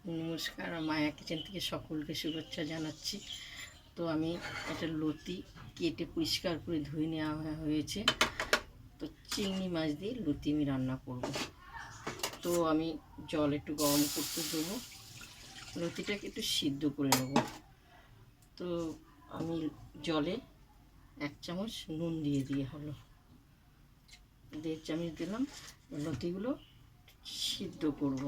নমস্কার, মায়া কিচেন থেকে সকলকে শুভেচ্ছা জানাচ্ছি। তো আমি একটা লতি কেটে পরিষ্কার করে ধুয়ে নেওয়া হয়েছে। তো চিংড়ি মাছ দিয়ে লতি আমি রান্না করব। তো আমি জল একটু গরম করতে দেবো, লতিটাকে একটু সিদ্ধ করে নেব। তো আমি জলে 1 চামচ নুন দিয়ে হলো, 1.5 চামচ দিলাম। লতিগুলো সিদ্ধ করব।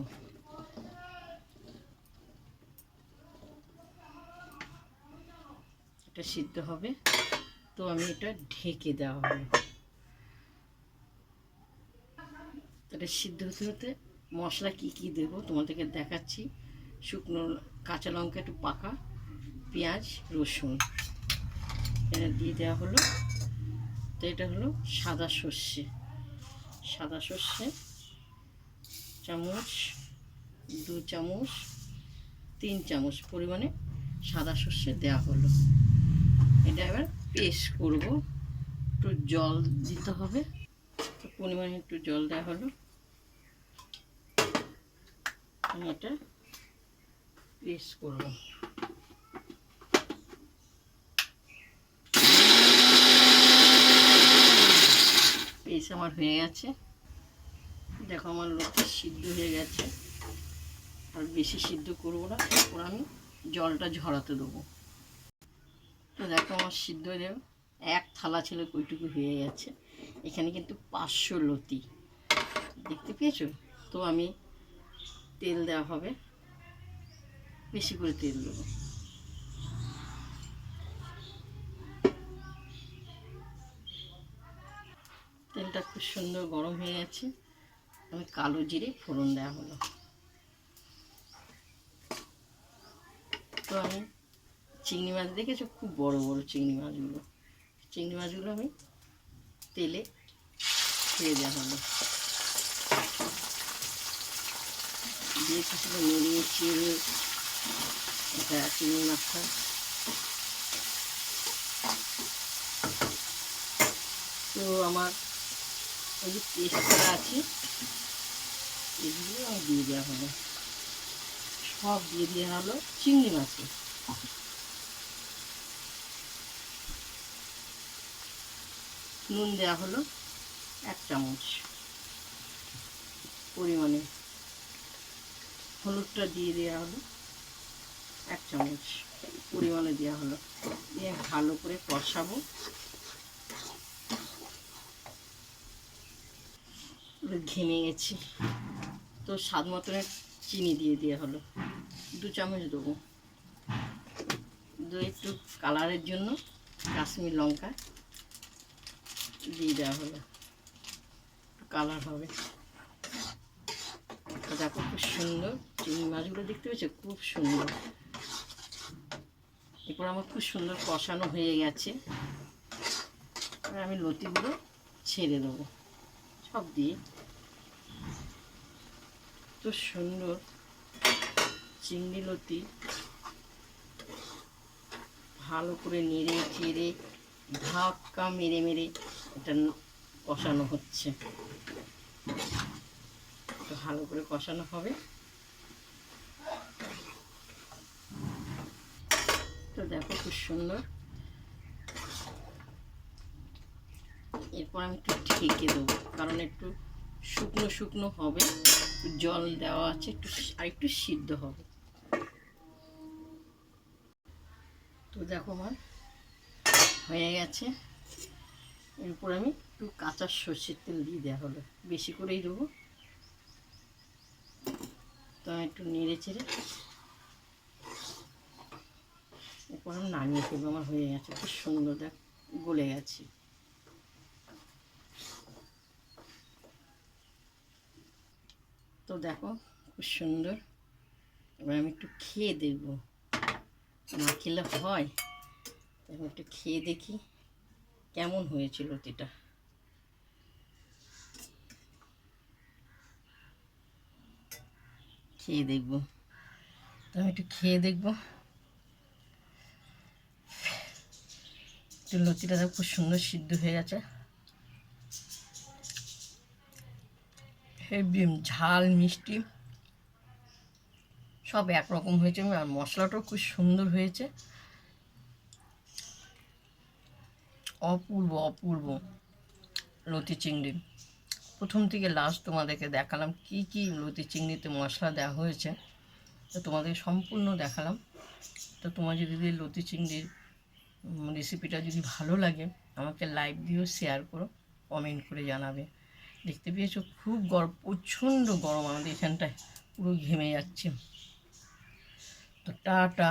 এটা সিদ্ধ হবে, তো আমি এটা ঢেকে দেওয়া হলো। এটা সিদ্ধ হতে হতে মশলা কি দেবো তোমাদেরকে দেখাচ্ছি। শুকনো কাঁচা লঙ্কা একটু পাকা, পেঁয়াজ, রসুন এটা দিয়ে দেওয়া হলো। তো এটা হলো সাদা সর্ষে, চামচ 2 চামচ 3 চামচ পরিমাণে সাদা সর্ষে দেওয়া হলো। এটা এবার পেস্ট করব। একটু জল দিতে হবে, তো পরিমাণে একটু জল দেওয়া হলো। আমি এটা পেস্ট করব। পেস্ট আমার হয়ে গেছে। দেখো আমার লতি সিদ্ধ হয়ে গেছে, আর বেশি সিদ্ধ করবো না, তারপর আমি জলটা ঝরাতে দেবো। তো দেখো আমার সিদ্ধ হয়ে যাবে, 1 থালা ছিল ওইটুকু হয়ে গেছে। এখানে কিন্তু 500 লতি, দেখতে পেয়েছো? তো আমি তেল দেওয়া হবে, বেশি করে তেল দেবো। তেলটা খুব সুন্দর গরম হয়ে গেছে। আমি কালো জিরে ফোড়ন দেওয়া হলো। তো আমি চিংড়ি মাছ দেখেছো, খুব বড় বড় চিংড়ি মাছগুলো আমি তেলে ছেড়ে দেওয়া হলো, দিয়ে কিছুটা নড়িয়ে চেড়ে এটা চিংড়ি মাছটা তো আমার ওই যে পেস্ট করা আছে এগুলো আমি দিয়ে দেওয়া হলো, সব দিয়ে দেওয়া হলো চিংড়ি মাছে। নুন দেওয়া হলো 1 চামচ পরিমাণে, হলুদটা দিয়ে দেওয়া হলো 1 চামচ পরিমাণে দেওয়া হলো। দিয়ে ভালো করে কষাবো। ঘেমে গেছি, তো স্বাদ মতনের চিনি দিয়ে দেওয়া হলো, 2 চামচ দেবো। একটু কালারের জন্য কাশ্মীর লঙ্কা দিয়ে দেওয়া হলো, একটু কালার হবে। দেখো খুব সুন্দর চিংড়ি মাছগুলো দেখতে পেয়েছো, খুব সুন্দর। এরপর আমার খুব সুন্দর কষানো হয়ে গেছে। এবার আমি লতিগুলো ছেড়ে দেবো সব দিয়ে। তো সুন্দর চিংড়ি লতি ভালো করে নেড়ে চেড়ে ধাক্কা মেরে মেরে এটা কষানো হচ্ছে। একটু ভালো করে কষানো হবে। তো দেখো খুব সুন্দর। এরপর আমি একটু ঢেকে দেবো, কারণ একটু শুকনো শুকনো হবে, জল দেওয়া আছে, একটু সিদ্ধ হবে। তো দেখো আমার হয়ে গেছে। এরপর আমি একটু কাঁচা সর্ষের তেল দিয়ে দেওয়া হলো, বেশি করেই দেবো। তো আমি একটু নেড়ে চেড়ে এরপর আমি নামিয়ে ফেলবো। আমার হয়ে গেছে, খুব সুন্দর দেখ গলে গেছে। তো দেখো খুব সুন্দর। এবার আমি একটু খেয়ে দেখবো, না খেলে হয়। এখন একটু খেয়ে দেখি কেমন হয়েছিল লতিটা। খেয়ে দেখবো, তো আমি একটু খেয়ে দেখবো। একটু লতিটা দেখো খুব সুন্দর সিদ্ধ হয়ে গেছে, হেভি ঝাল মিষ্টি সব একরকম হয়েছে, আর মশলাটাও খুব সুন্দর হয়েছে, অপূর্ব অপূর্ব লতি চিংড়ি। প্রথম থেকে লাস্ট তোমাদেরকে দেখালাম কি কি লতি চিংড়িতে মশলা দেওয়া হয়েছে, তো তোমাদের সম্পূর্ণ দেখালাম। তো তোমার যদি লতি চিংড়ির রেসিপিটা যদি ভালো লাগে আমাকে লাইক দিও, শেয়ার করো, কমেন্ট করে জানাবে। দেখতে পেয়েছো খুব গরম, প্রচণ্ড গরম, আমাদের এখানটায় পুরো ঘেমে যাচ্ছে। তো টাটা।